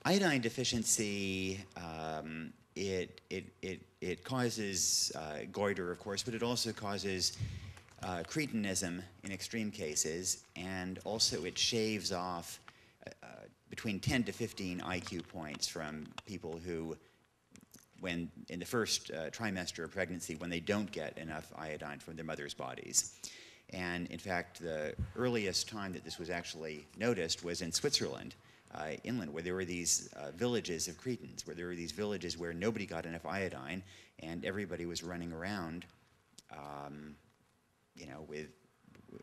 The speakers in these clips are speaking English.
Iodine deficiency, it causes goiter, of course, but it also causes cretinism in extreme cases, and also it shaves off between 10 to 15 IQ points from people who, when in the first trimester of pregnancy, when they don't get enough iodine from their mother's bodies. And in fact, the earliest time that this was actually noticed was in Switzerland, inland, where there were these villages of Cretans, where there were these villages where nobody got enough iodine, and everybody was running around, you know, with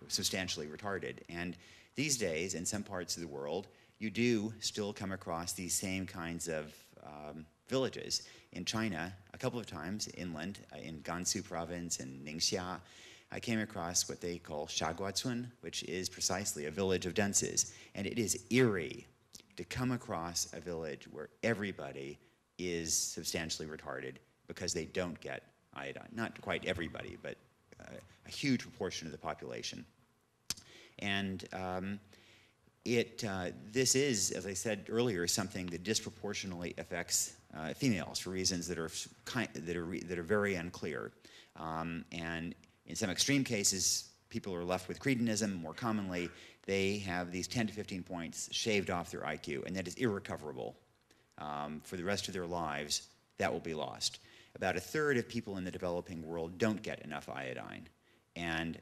substantially retarded. And these days, in some parts of the world, you do still come across these same kinds of villages. In China, a couple of times inland, in Gansu province and Ningxia, I came across what they call Shaguacun, which is precisely a village of dunces. And it is eerie to come across a village where everybody is substantially retarded because they don't get iodine. Not quite everybody, but a huge proportion of the population. And this is, as I said earlier, something that disproportionately affects females for reasons that are very unclear. And in some extreme cases, people are left with cretinism. More commonly, they have these 10 to 15 points shaved off their IQ, and that is irrecoverable. For the rest of their lives, that will be lost. About a third of people in the developing world don't get enough iodine. And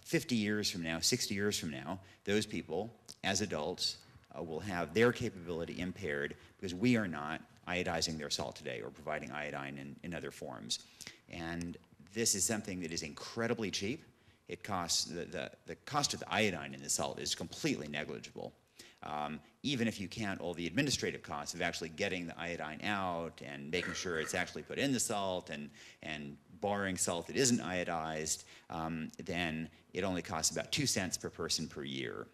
50 years from now, 60 years from now, those people, as adults, will have their capability impaired because we are not iodizing their salt today or providing iodine in other forms. And this is something that is incredibly cheap. It costs, the cost of the iodine in the salt is completely negligible. Even if you count all the administrative costs of actually getting the iodine out and making sure it's actually put in the salt and barring salt that isn't iodized, then it only costs about 2 cents per person per year.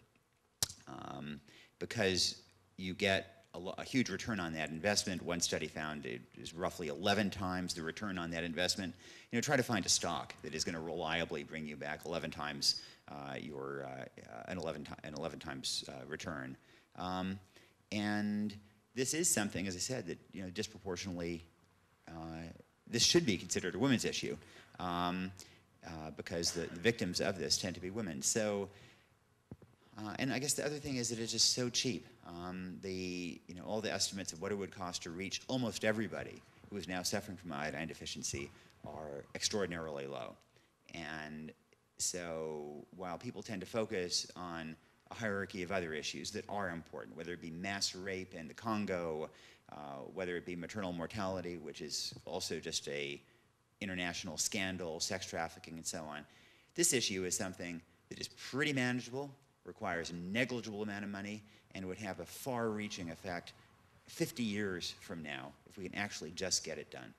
Because you get a huge return on that investment. One study found it is roughly 11 times the return on that investment. Try to find a stock that is going to reliably bring you back 11 times an 11 times return. And this is something, as I said, that disproportionately, this should be considered a women's issue because the victims of this tend to be women. So. And I guess the other thing is that it's just so cheap. All the estimates of what it would cost to reach almost everybody who is now suffering from iodine deficiency are extraordinarily low. And so while people tend to focus on a hierarchy of other issues that are important, whether it be mass rape in the Congo, whether it be maternal mortality, which is also just a international scandal, sex trafficking, and so on, this issue is something that is pretty manageable, requires a negligible amount of money, and would have a far-reaching effect 50 years from now if we can actually just get it done.